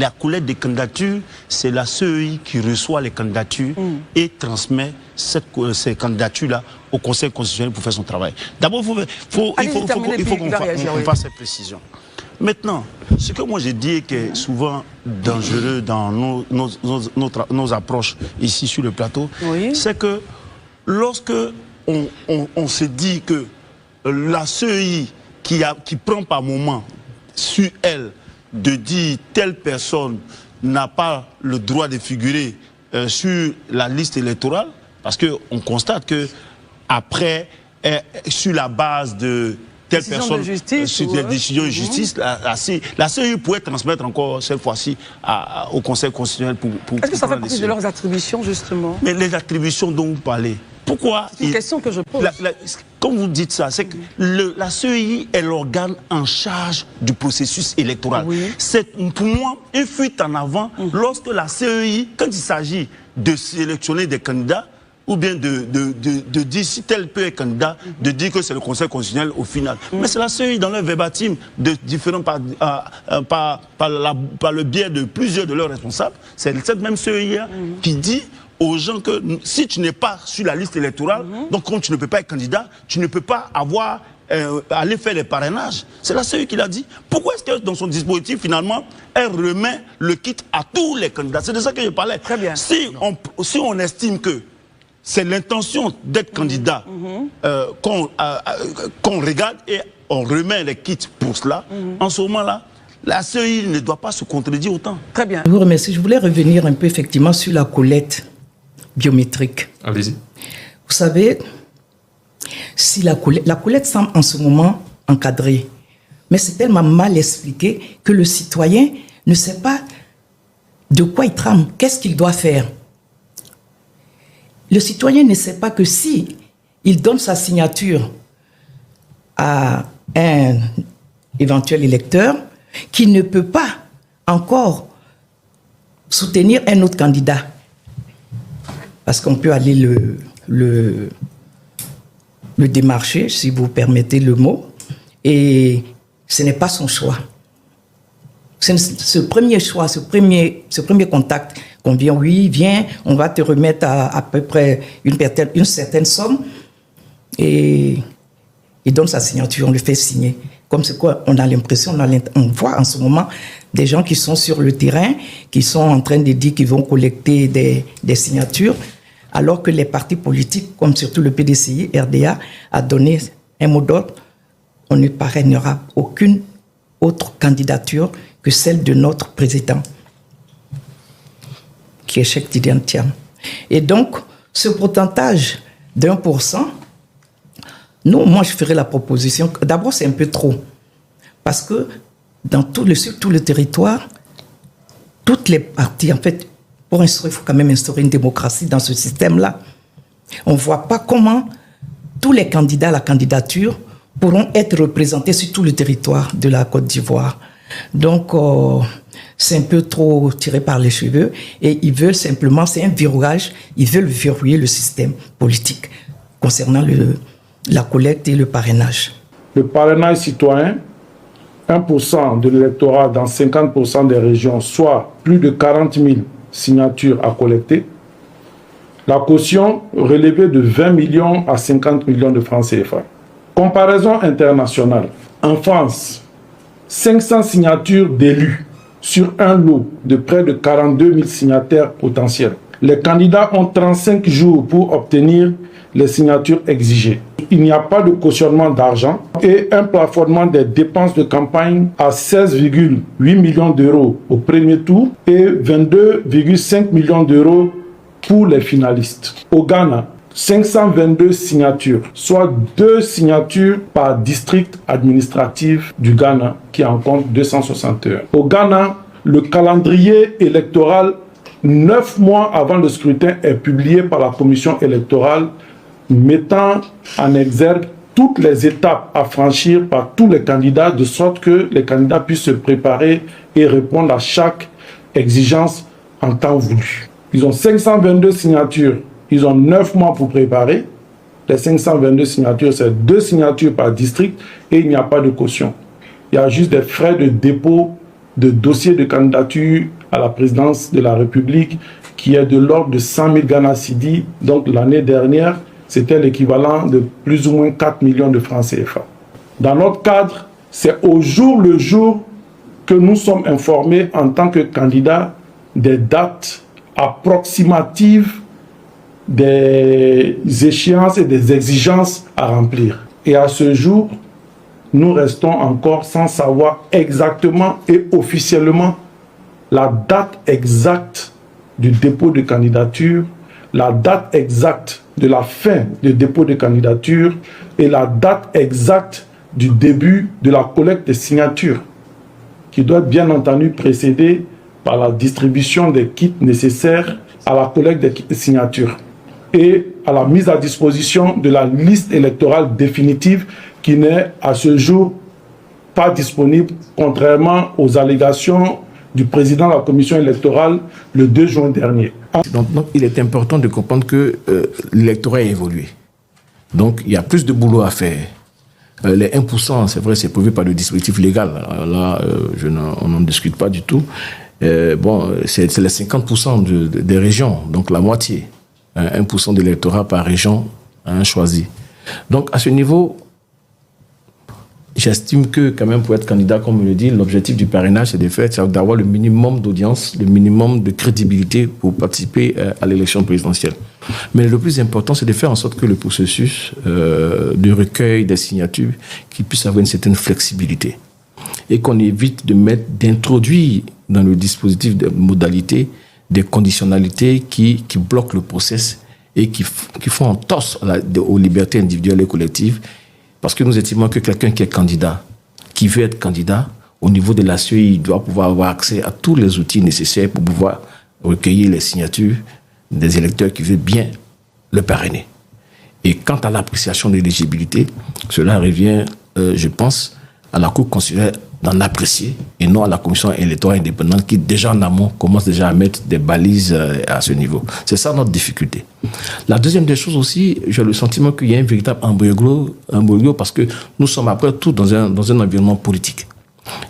la collecte des candidatures, c'est la CEI qui reçoit les candidatures et transmet ces candidatures-là au Conseil constitutionnel pour faire son travail. D'abord, il faut qu'on fasse cette précision. Maintenant, ce que moi j'ai dit qui est souvent dangereux dans nos approches ici sur le plateau, c'est que lorsque on se dit que la CEI qui prend par moment sur elle de dire telle personne n'a pas le droit de figurer sur la liste électorale, parce qu'on constate que après, sur la base de telle personne, sur des décisions de justice, la CEI pourrait transmettre encore cette fois-ci au Conseil constitutionnel pour est-ce que ça fait partie de leurs attributions, justement? Mais les attributions dont vous parlez, pourquoi? C'est une question que je pose. Quand vous dites ça, c'est que la CEI est l'organe en charge du processus électoral. C'est pour moi une fuite en avant lorsque la CEI, quand il s'agit de sélectionner des candidats, ou bien de dire si tel peut être candidat, de dire que c'est le Conseil constitutionnel au final. Mais c'est la CEI dans leur verbatim, par le biais de plusieurs de leurs responsables, c'est cette même CEI qui dit aux gens que si tu n'es pas sur la liste électorale, donc comme tu ne peux pas être candidat, tu ne peux pas aller faire les parrainages. C'est la CEI qui l'a dit. Pourquoi est-ce que dans son dispositif, finalement, elle remet le kit à tous les candidats? C'est de ça que je parlais. Très bien. Si on estime que c'est l'intention d'être candidat qu'on regarde et on remet les kits pour cela, en ce moment-là, la CEI ne doit pas se contredire autant. Très bien. Je vous remercie. Je voulais revenir un peu effectivement sur la collecte biométrique. Allez-y. Vous savez, si la collecte semble en ce moment encadrée, mais c'est tellement mal expliqué que le citoyen ne sait pas de quoi il trame, qu'est-ce qu'il doit faire. Le citoyen ne sait pas que si il donne sa signature à un éventuel électeur, qu'il ne peut pas encore soutenir un autre candidat. Parce qu'on peut aller le démarcher, si vous permettez le mot, et ce n'est pas son choix. Ce premier choix, ce premier contact, qu'on vient, oui, viens, on va te remettre à peu près une certaine somme, et il donne sa signature, on le fait signer. Comme c'est quoi, on a l'impression, on voit en ce moment des gens qui sont sur le terrain, qui sont en train de dire qu'ils vont collecter des signatures, alors que les partis politiques, comme surtout le PDCI, RDA, a donné un mot d'ordre, on ne parrainera aucune autre candidature que celle de notre président, qui est Cheikh Tidiane Thiam. Et donc, ce pourcentage d'1%, moi je ferais la proposition, d'abord c'est un peu trop, parce que sur tout le territoire, toutes les parties, en fait, il faut quand même instaurer une démocratie dans ce système-là. On ne voit pas comment tous les candidats à la candidature pourront être représentés sur tout le territoire de la Côte d'Ivoire. Donc, c'est un peu trop tiré par les cheveux et ils veulent simplement, c'est un verrouillage, ils veulent verrouiller le système politique concernant la collecte et le parrainage. Le parrainage citoyen, 1% de l'électorat dans 50% des régions, soit plus de 40 000 signatures à collecter. La caution relevée de 20 millions à 50 millions de francs CFA. Comparaison internationale. En France, 500 signatures d'élus sur un lot de près de 42 000 signataires potentiels. Les candidats ont 35 jours pour obtenir les signatures exigées. Il n'y a pas de cautionnement d'argent et un plafonnement des dépenses de campagne à 16,8 millions d'euros au premier tour et 22,5 millions d'euros pour les finalistes. Au Ghana, 522 signatures, soit 2 signatures par district administratif du Ghana, qui en compte 261. Au Ghana, le calendrier électoral 9 mois avant le scrutin est publié par la commission électorale, mettant en exergue toutes les étapes à franchir par tous les candidats, de sorte que les candidats puissent se préparer et répondre à chaque exigence en temps voulu. Ils ont 522 signatures, ils ont 9 mois pour préparer. Les 522 signatures, c'est 2 signatures par district et il n'y a pas de caution. Il y a juste des frais de dépôt de dossiers de candidature à la présidence de la République qui est de l'ordre de 100 000 Ghana Cedi. Donc l'année dernière, c'était l'équivalent de plus ou moins 4 millions de francs CFA. Dans notre cadre, c'est au jour le jour que nous sommes informés en tant que candidats des dates approximatives des échéances et des exigences à remplir. Et à ce jour, nous restons encore sans savoir exactement et officiellement la date exacte du dépôt de candidature, la date exacte de la fin du dépôt de candidature et la date exacte du début de la collecte des signatures, qui doit être bien entendu précédée par la distribution des kits nécessaires à la collecte des signatures et à la mise à disposition de la liste électorale définitive qui n'est à ce jour pas disponible, contrairement aux allégations du président de la commission électorale le 2 juin dernier. Donc il est important de comprendre que l'électorat a évolué. Donc il y a plus de boulot à faire. Les 1%, c'est vrai, c'est prévu par le dispositif légal. Alors là, on n'en discute pas du tout. C'est les 50% des régions, donc la moitié. 1% de l'électorat par région choisi. Donc à ce niveau, j'estime que quand même pour être candidat, comme on le dit, l'objectif du parrainage, c'est d'avoir le minimum d'audience, le minimum de crédibilité pour participer à l'élection présidentielle. Mais le plus important, c'est de faire en sorte que le processus de recueil des signatures qu'il puisse avoir une certaine flexibilité et qu'on évite d'introduire dans le dispositif de modalités des conditionnalités qui bloquent le process et qui font entorse aux libertés individuelles et collectives. Parce que nous estimons que quelqu'un qui est candidat, qui veut être candidat, au niveau de la CEI, il doit pouvoir avoir accès à tous les outils nécessaires pour pouvoir recueillir les signatures des électeurs qui veulent bien le parrainer. Et quant à l'appréciation de l'éligibilité, cela revient, je pense, à la Cour constitutionnelle d'en apprécier et non à la commission électorale indépendante qui, déjà en amont, commence déjà à mettre des balises à ce niveau. C'est ça notre difficulté. La deuxième des choses aussi, j'ai le sentiment qu'il y a un véritable embryo parce que nous sommes après tout dans un environnement politique.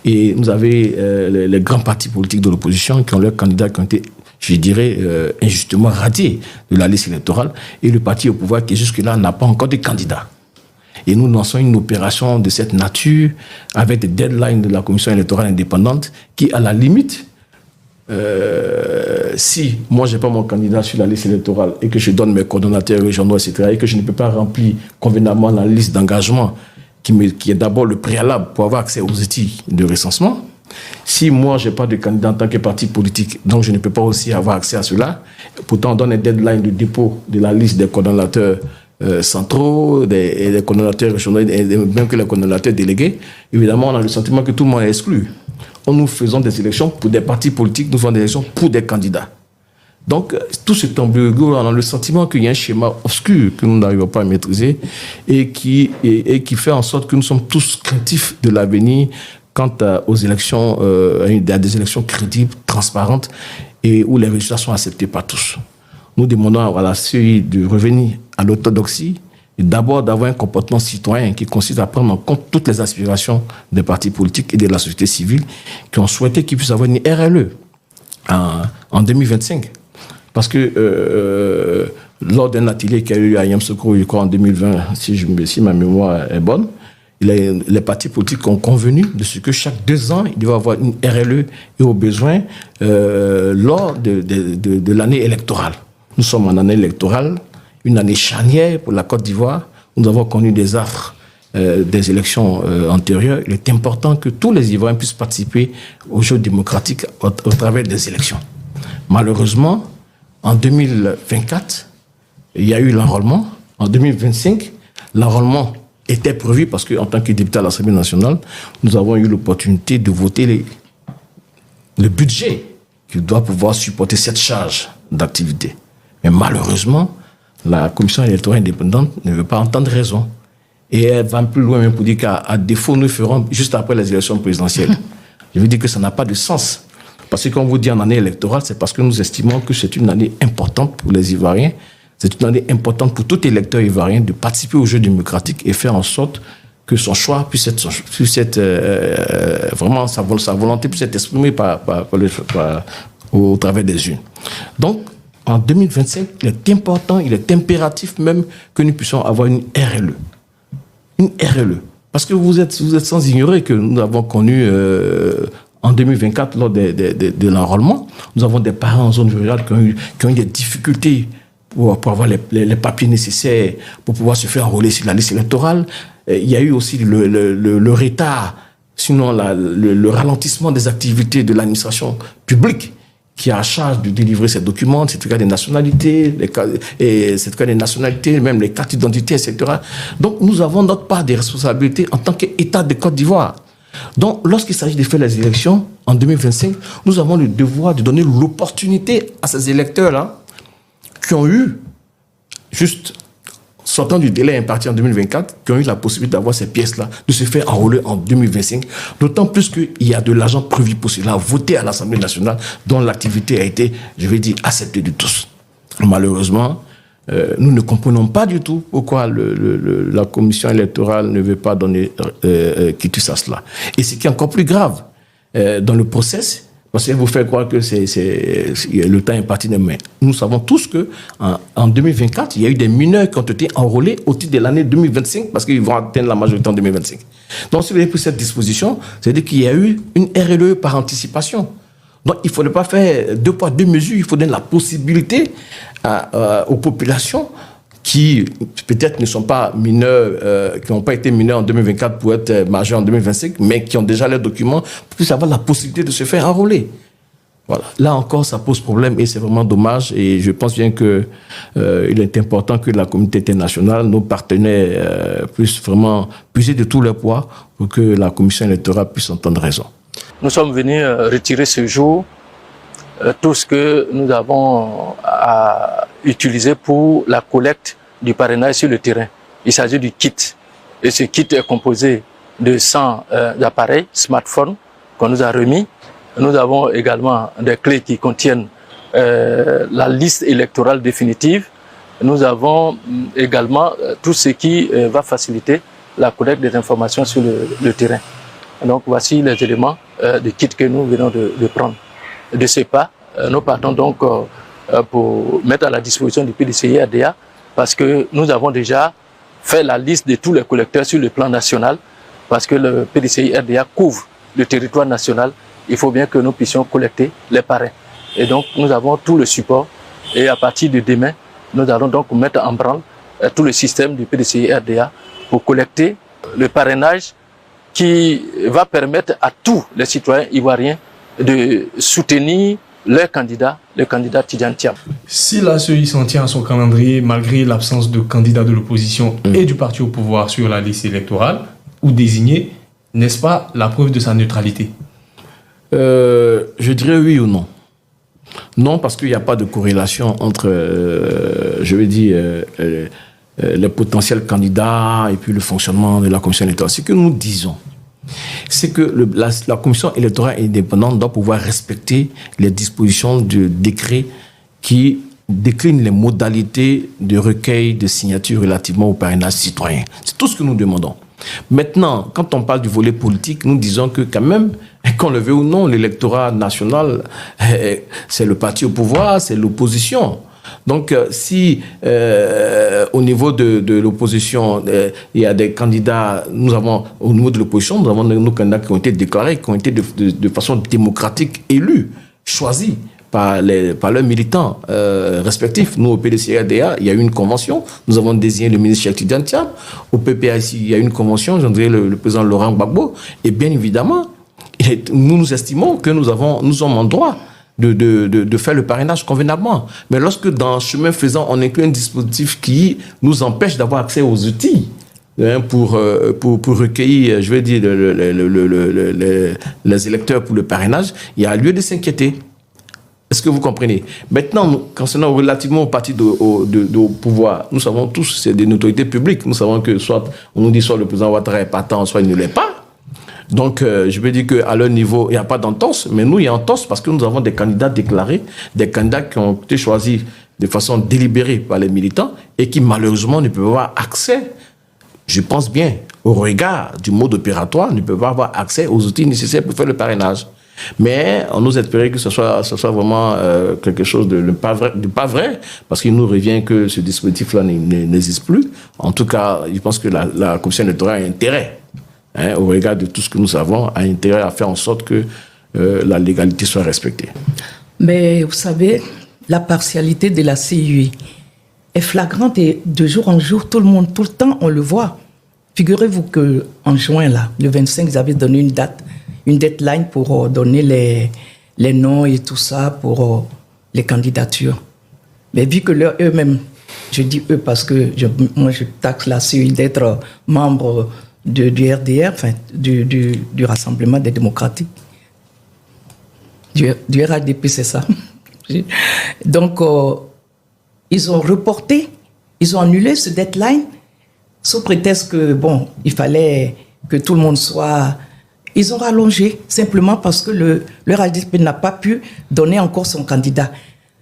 Et vous avez les grands partis politiques de l'opposition qui ont leurs candidats qui ont été, je dirais, injustement radiés de la liste électorale et le parti au pouvoir qui jusque-là n'a pas encore de candidats. Et nous lançons une opération de cette nature avec des deadlines de la commission électorale indépendante qui, à la limite, si moi je n'ai pas mon candidat sur la liste électorale et que je donne mes coordonnateurs régionaux, etc., et que je ne peux pas remplir convenablement la liste d'engagement qui est d'abord le préalable pour avoir accès aux outils de recensement, si moi je n'ai pas de candidat en tant que parti politique, donc je ne peux pas aussi avoir accès à cela, pourtant on donne un deadline de dépôt de la liste des coordonnateurs centraux, des coordonnateurs régionaux, et même que les coordonnateurs délégués, évidemment, on a le sentiment que tout le monde est exclu. Nous faisons des élections pour des partis politiques, nous faisons des élections pour des candidats. Donc, tout cet embryo, on a le sentiment qu'il y a un schéma obscur que nous n'arrivons pas à maîtriser et qui fait en sorte que nous sommes tous craintifs de l'avenir quant aux élections, à des élections crédibles, transparentes et où les résultats sont acceptés par tous. Nous demandons à la CEI de revenir à l'orthodoxie et d'abord d'avoir un comportement citoyen qui consiste à prendre en compte toutes les aspirations des partis politiques et de la société civile qui ont souhaité qu'ils puissent avoir une RLE en 2025. Parce que lors d'un atelier qui a eu lieu à Yamoussoukro, je crois en 2020, si ma mémoire est bonne, les partis politiques ont convenu de ce que chaque 2 ans, il devait avoir une RLE et au besoin lors de l'année électorale. Nous sommes en année électorale, une année charnière pour la Côte d'Ivoire. Nous avons connu des affres des élections antérieures. Il est important que tous les Ivoiriens puissent participer au jeu démocratique au travers des élections. Malheureusement, en 2024, il y a eu l'enrôlement. En 2025, l'enrôlement était prévu parce qu'en tant que député à l'Assemblée nationale, nous avons eu l'opportunité de voter le budget qui doit pouvoir supporter cette charge d'activité. Mais malheureusement, la commission électorale indépendante ne veut pas entendre raison. Et elle va plus loin même pour dire qu'à défaut, nous ferons juste après les élections présidentielles. Je veux dire que ça n'a pas de sens. Parce que quand on vous dit en année électorale, c'est parce que nous estimons que c'est une année importante pour les Ivoiriens. C'est une année importante pour tout électeur ivoirien de participer au jeu démocratique et faire en sorte que son choix puisse être vraiment sa volonté puisse être exprimée au travers des urnes. Donc, en 2025, il est important, il est impératif même que nous puissions avoir une RLE. Une RLE. Parce que vous êtes sans ignorer que nous avons connu en 2024, lors de l'enrôlement, nous avons des parents en zone rurale qui ont eu des difficultés pour avoir les papiers nécessaires pour pouvoir se faire enrôler sur la liste électorale. Il y a eu aussi le retard, sinon le ralentissement des activités de l'administration publique qui a à charge de délivrer ces documents, certificats des nationalités, même les cartes d'identité, etc. Donc, nous avons notre part des responsabilités en tant qu'État de Côte d'Ivoire. Donc, lorsqu'il s'agit de faire les élections en 2025, nous avons le devoir de donner l'opportunité à ces électeurs-là qui ont eu, juste sortant du délai imparti en 2024, qui ont eu la possibilité d'avoir ces pièces-là, de se faire enrôler en 2025. D'autant plus qu'il y a de l'argent prévu pour cela, voté à l'Assemblée nationale, dont l'activité a été, je vais dire, acceptée de tous. Malheureusement, nous ne comprenons pas du tout pourquoi la commission électorale ne veut pas donner quitus à cela. Et ce qui est encore plus grave, dans le process, parce que vous faites croire que le temps est parti de main. Nous savons tous qu'en 2024, il y a eu des mineurs qui ont été enrôlés au titre de l'année 2025 parce qu'ils vont atteindre la majorité en 2025. Donc, si vous avez pris cette disposition, c'est-à-dire qu'il y a eu une RLE par anticipation. Donc, il ne faudrait pas faire 2 poids 2 mesures. Il faut donner la possibilité aux populations qui peut-être ne sont pas mineurs, qui n'ont pas été mineurs en 2024 pour être majeurs en 2025, mais qui ont déjà leurs documents, puissent avoir la possibilité de se faire enrôler. Voilà. Là encore, ça pose problème et c'est vraiment dommage. Et je pense bien qu'il est important que la communauté internationale, nos partenaires, puissent vraiment puiser de tous leurs poids pour que la commission électorale puisse entendre raison. Nous sommes venus retirer ce jour tout ce que nous avons à utiliser pour la collecte du parrainage sur le terrain. Il s'agit du kit. Et ce kit est composé de 100 appareils, smartphones, qu'on nous a remis. Nous avons également des clés qui contiennent la liste électorale définitive. Nous avons également tout ce qui va faciliter la collecte des informations sur le terrain. Donc voici les éléments de kit que nous venons de prendre. De ce pas, nous partons donc pour mettre à la disposition du PDCI-RDA parce que nous avons déjà fait la liste de tous les collecteurs sur le plan national parce que le PDCI-RDA couvre le territoire national. Il faut bien que nous puissions collecter les parrains. Et donc nous avons tout le support et à partir de demain, nous allons donc mettre en branle tout le système du PDCI-RDA pour collecter le parrainage qui va permettre à tous les citoyens ivoiriens de soutenir leur candidat, le candidat Tidjane Thiam. Si la CEI s'en tient à son calendrier, malgré l'absence de candidats de l'opposition et du parti au pouvoir sur la liste électorale, ou désigné, n'est-ce pas la preuve de sa neutralité? Je dirais oui ou non. Non, parce qu'il n'y a pas de corrélation entre, je veux dire, les potentiels candidats et puis le fonctionnement de la commission électorale. Ce que nous disons, c'est que la commission électorale indépendante doit pouvoir respecter les dispositions du décret qui décline les modalités de recueil de signatures relativement au parrainage citoyen. C'est tout ce que nous demandons. Maintenant, quand on parle du volet politique, nous disons que quand même, qu'on le veut ou non, l'électorat national, c'est le parti au pouvoir, c'est l'opposition. Donc, si au niveau de l'opposition, il y a des candidats, nous avons, au niveau de l'opposition, nous avons nos candidats qui ont été déclarés, qui ont été de façon démocratique élus, choisis par leurs militants respectifs. Nous, au PDCI-RDA, il y a eu une convention. Nous avons désigné le ministre Cheikh Tidjane Thiam. Au PPAC, il y a eu une convention, j'en dirais le président Laurent Gbagbo. Et bien évidemment, nous estimons que nous sommes en droit de faire le parrainage convenablement. Mais lorsque dans chemin faisant, on inclut un dispositif qui nous empêche d'avoir accès aux outils pour recueillir, je vais dire, les électeurs pour le parrainage, il y a lieu de s'inquiéter. Est-ce que vous comprenez? Maintenant, concernant relativement au parti au pouvoir, nous savons tous, c'est des autorités publiques. Nous savons que soit, on nous dit soit le président Ouattara est partant, soit il ne l'est pas. Donc, je veux dire qu'à leur niveau, il n'y a pas d'entorse, mais nous, il y a entorse parce que nous avons des candidats déclarés, des candidats qui ont été choisis de façon délibérée par les militants et qui, malheureusement, ne peuvent avoir accès, je pense bien, au regard du mode opératoire, ne peuvent pas avoir accès aux outils nécessaires pour faire le parrainage. Mais on nous espérait que ce soit vraiment quelque chose de pas vrai, parce qu'il nous revient que ce dispositif-là n'existe plus. En tout cas, je pense que la commission électorale a intérêt, au regard de tout ce que nous savons, a intérêt à faire en sorte que la légalité soit respectée. Mais vous savez, la partialité de la CUI est flagrante et de jour en jour, tout le temps, on le voit. Figurez-vous qu'en juin, là, le 25, ils avaient donné une deadline pour donner les noms et tout ça pour les candidatures. Mais vu que eux-mêmes, je dis eux parce que moi je taxe la CUI d'être membre du RDR, enfin du Rassemblement des démocratiques, du RADP, c'est ça. Donc, ils ont reporté, ils ont annulé ce deadline sous prétexte que, bon, il fallait que tout le monde soit... Ils ont rallongé simplement parce que le RADP n'a pas pu donner encore son candidat.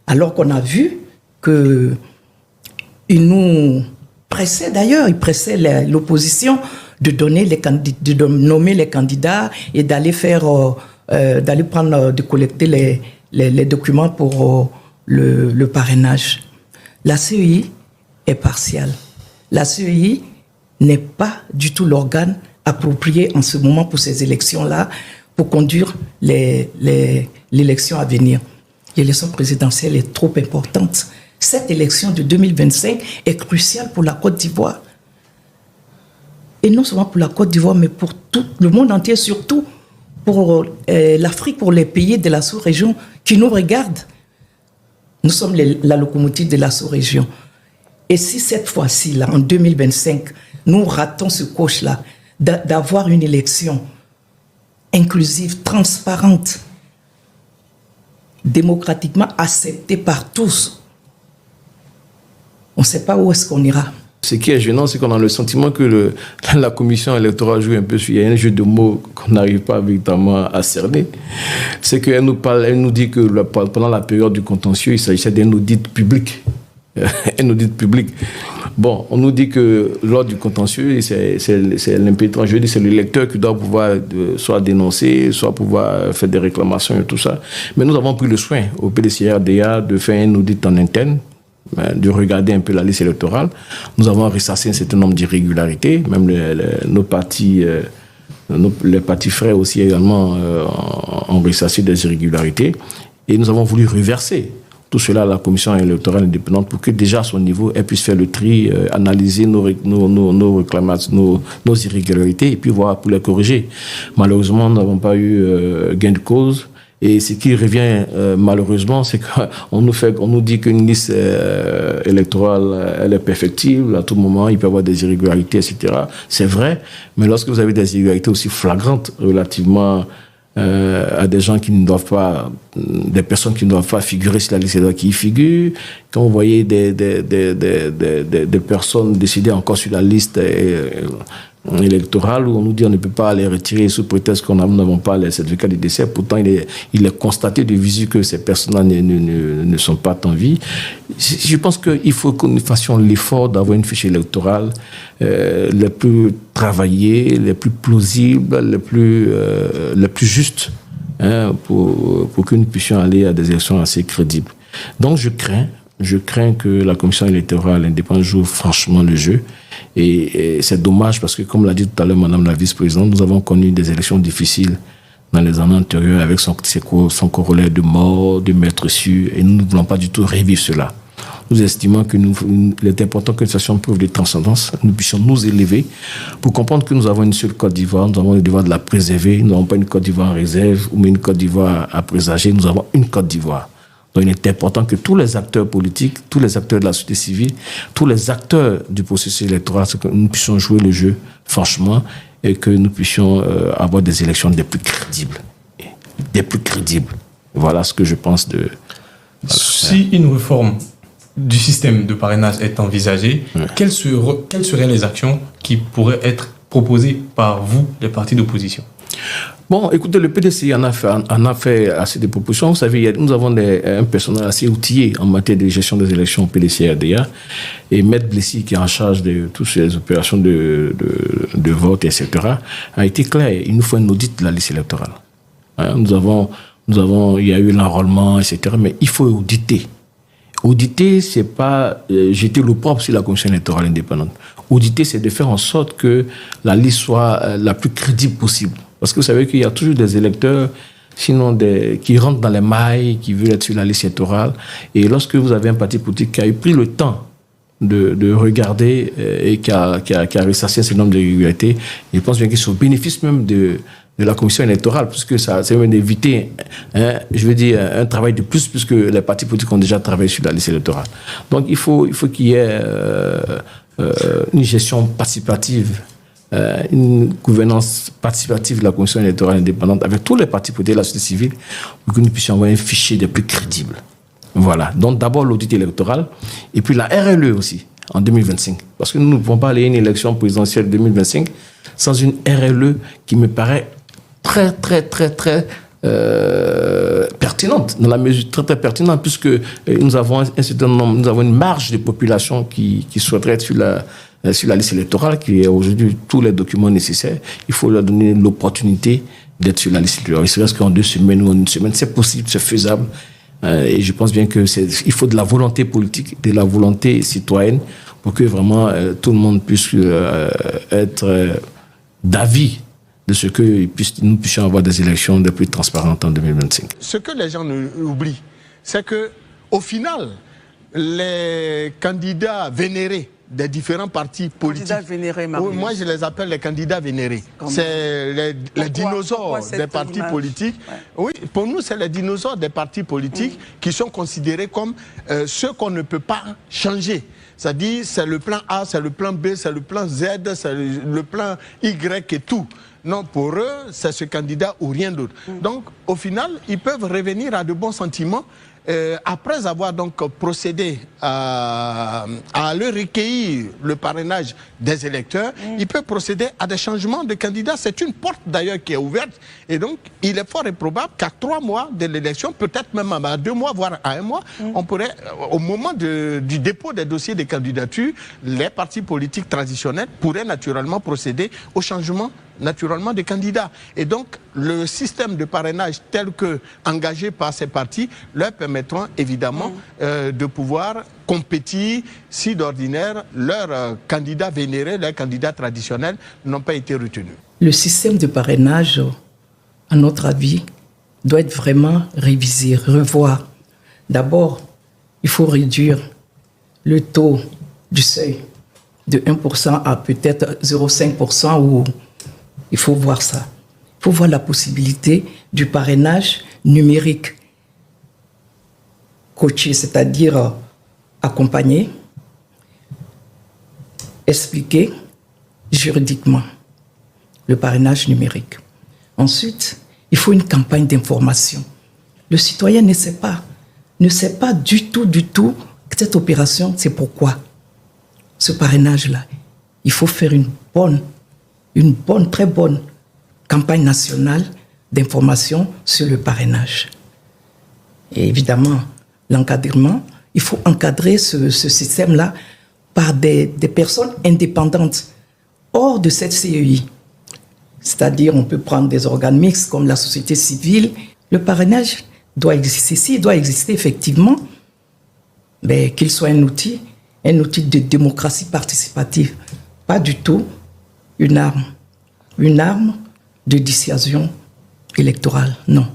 Alors qu'on a vu qu'il nous pressait d'ailleurs, il pressait l'opposition de nommer les candidats et d'aller de collecter les documents pour le parrainage. La CEI est partiale. La CEI n'est pas du tout l'organe approprié en ce moment pour ces élections-là, pour conduire l'élection à venir. L'élection présidentielle est trop importante. Cette élection de 2025 est cruciale pour la Côte d'Ivoire. Et non seulement pour la Côte d'Ivoire, mais pour tout le monde entier, surtout pour l'Afrique, pour les pays de la sous-région qui nous regardent. Nous sommes la locomotive de la sous-région. Et si cette fois-ci, là, en 2025, nous ratons ce coche-là, d'avoir une élection inclusive, transparente, démocratiquement acceptée par tous, on ne sait pas où est-ce qu'on ira. Ce qui est gênant, c'est qu'on a le sentiment que la commission électorale joue un peu sur... Il y a un jeu de mots qu'on n'arrive pas véritablement à cerner. C'est qu'elle nous dit que pendant la période du contentieux, il s'agissait d'un audit public. Un audit public. Bon, on nous dit que lors du contentieux, c'est l'impétrant. Je veux dire, c'est le lecteur qui doit pouvoir soit dénoncer, soit pouvoir faire des réclamations et tout ça. Mais nous avons pris le soin au PDCRDA de faire un audit en interne, de regarder un peu la liste électorale. Nous avons ressassé un certain nombre d'irrégularités, même nos partis, les partis frères aussi également ont ressassé des irrégularités. Et nous avons voulu reverser tout cela à la commission électorale indépendante pour que déjà à son niveau, elle puisse faire le tri, analyser nos réclamations, nos irrégularités et puis voir pour les corriger. Malheureusement, nous n'avons pas eu gain de cause. Et ce qui revient malheureusement, c'est qu'on nous dit qu'une liste électorale, elle est perfectible. À tout moment, il peut y avoir des irrégularités, etc. C'est vrai, mais lorsque vous avez des irrégularités aussi flagrantes relativement à des gens qui ne doivent pas, des personnes qui ne doivent pas figurer sur la liste électorale qui y figurent, quand vous voyez des personnes décidées encore sur la liste électorale où on nous dit on ne peut pas les retirer sous prétexte qu'on n'avons pas les certificats de décès. Pourtant, il est constaté de visu que ces personnes-là ne sont pas en vie. Je pense qu'il faut que nous fassions l'effort d'avoir une fiche électorale les plus travaillées, les plus plausibles, les plus justes, pour que nous puissions aller à des élections assez crédibles. Donc, je crains que la commission électorale indépendante joue franchement le jeu. Et c'est dommage parce que, comme l'a dit tout à l'heure Madame la vice-présidente, nous avons connu des élections difficiles dans les années antérieures avec son corollaire de mort, de meurtres sûrs, et nous ne voulons pas du tout revivre cela. Nous estimons qu'il est important que nous fassions preuve de transcendance, nous puissions nous élever pour comprendre que nous avons une seule Côte d'Ivoire, nous avons le devoir de la préserver, nous n'avons pas une Côte d'Ivoire en réserve ou une Côte d'Ivoire à présager, nous avons une Côte d'Ivoire. Donc il est important que tous les acteurs politiques, tous les acteurs de la société civile, tous les acteurs du processus électoral, que nous puissions jouer le jeu franchement et que nous puissions avoir des élections des plus crédibles. Des plus crédibles. Voilà ce que je pense de... Voilà. Si une réforme du système de parrainage est envisagée, quelles seraient les actions qui pourraient être proposées par vous, les partis d'opposition ? Bon, écoutez, le PDCI en a fait assez de propositions. Vous savez, nous avons un personnel assez outillé en matière de gestion des élections au PDCI-RDA. Et Maître Blessy, qui est en charge de toutes ces opérations de vote, etc., a été clair. Il nous faut un audit de la liste électorale. Hein, il y a eu l'enrôlement, etc., mais il faut auditer. Auditer, c'est pas jeter l'opprobre sur la commission électorale indépendante. Auditer, c'est de faire en sorte que la liste soit la plus crédible possible. Parce que vous savez qu'il y a toujours des électeurs, sinon qui rentrent dans les mailles, qui veulent être sur la liste électorale. Et lorsque vous avez un parti politique qui a eu pris le temps de regarder et qui a ressassé un certain nombre d'irrégularités, je pense bien qu'ils sont au bénéfice même de la commission électorale, puisque ça c'est même d'éviter, un travail de plus, puisque les partis politiques ont déjà travaillé sur la liste électorale. Donc il faut qu'il y ait une gestion participative, une gouvernance participative de la commission électorale indépendante avec tous les partis politiques de la société civile pour que nous puissions avoir un fichier des plus crédibles. Voilà. Donc d'abord l'audit électoral et puis la RLE aussi en 2025. Parce que nous ne pouvons pas aller à une élection présidentielle 2025 sans une RLE qui me paraît très pertinente, dans la mesure très pertinente, puisque nous avons un certain nombre, nous avons une marge de population qui souhaiterait être sur la liste électorale, qui est aujourd'hui tous les documents nécessaires. Il faut leur donner l'opportunité d'être sur la liste électorale. Il se reste qu'en 2 semaines ou en 1 semaine, c'est possible, c'est faisable. Et je pense bien il faut de la volonté politique, de la volonté citoyenne pour que vraiment tout le monde puisse être d'avis de ce que nous puissions avoir des élections les plus transparentes en 2025. Ce que les gens oublient, c'est que au final, les candidats vénérés des différents partis politiques, moi je les appelle les candidats vénérés, c'est les dinosaures des partis politiques. Oui, pour nous c'est les dinosaures des partis politiques qui sont considérés comme ceux qu'on ne peut pas changer. C'est-à-dire c'est le plan A, c'est le plan B, c'est le plan Z, c'est le plan Y et tout. Non, pour eux, c'est ce candidat ou rien d'autre. Donc, au final, ils peuvent revenir à de bons sentiments après avoir donc procédé à leur recueillir le parrainage des électeurs. Ils peuvent procéder à des changements de candidats. C'est une porte d'ailleurs qui est ouverte. Et donc, il est fort et probable qu'à 3 mois de l'élection, peut-être même à 2 mois, voire à 1 mois, on pourrait, au moment du dépôt des dossiers de candidature, les partis politiques traditionnels pourraient naturellement procéder au changement naturellement des candidats. Et donc, le système de parrainage tel que engagé par ces partis leur permettront évidemment de pouvoir compétir si d'ordinaire leurs candidats vénérés, leurs candidats traditionnels n'ont pas été retenus. Le système de parrainage, à notre avis, doit être vraiment révisé, revoir. D'abord, il faut réduire le taux du seuil de 1% à peut-être 0,5% ou il faut voir ça. Il faut voir la possibilité du parrainage numérique coaché, c'est-à-dire accompagné, expliqué juridiquement le parrainage numérique. Ensuite, il faut une campagne d'information. Le citoyen ne sait pas du tout que cette opération, c'est pourquoi. Ce parrainage-là, il faut faire une très bonne campagne nationale d'information sur le parrainage. Et évidemment, l'encadrement, il faut encadrer ce système-là par des personnes indépendantes hors de cette CEI. C'est-à-dire, on peut prendre des organes mixtes comme la société civile. Le parrainage doit exister. S'il doit exister effectivement, mais qu'il soit un outil de démocratie participative. Pas du tout une arme de dissuasion électorale, non.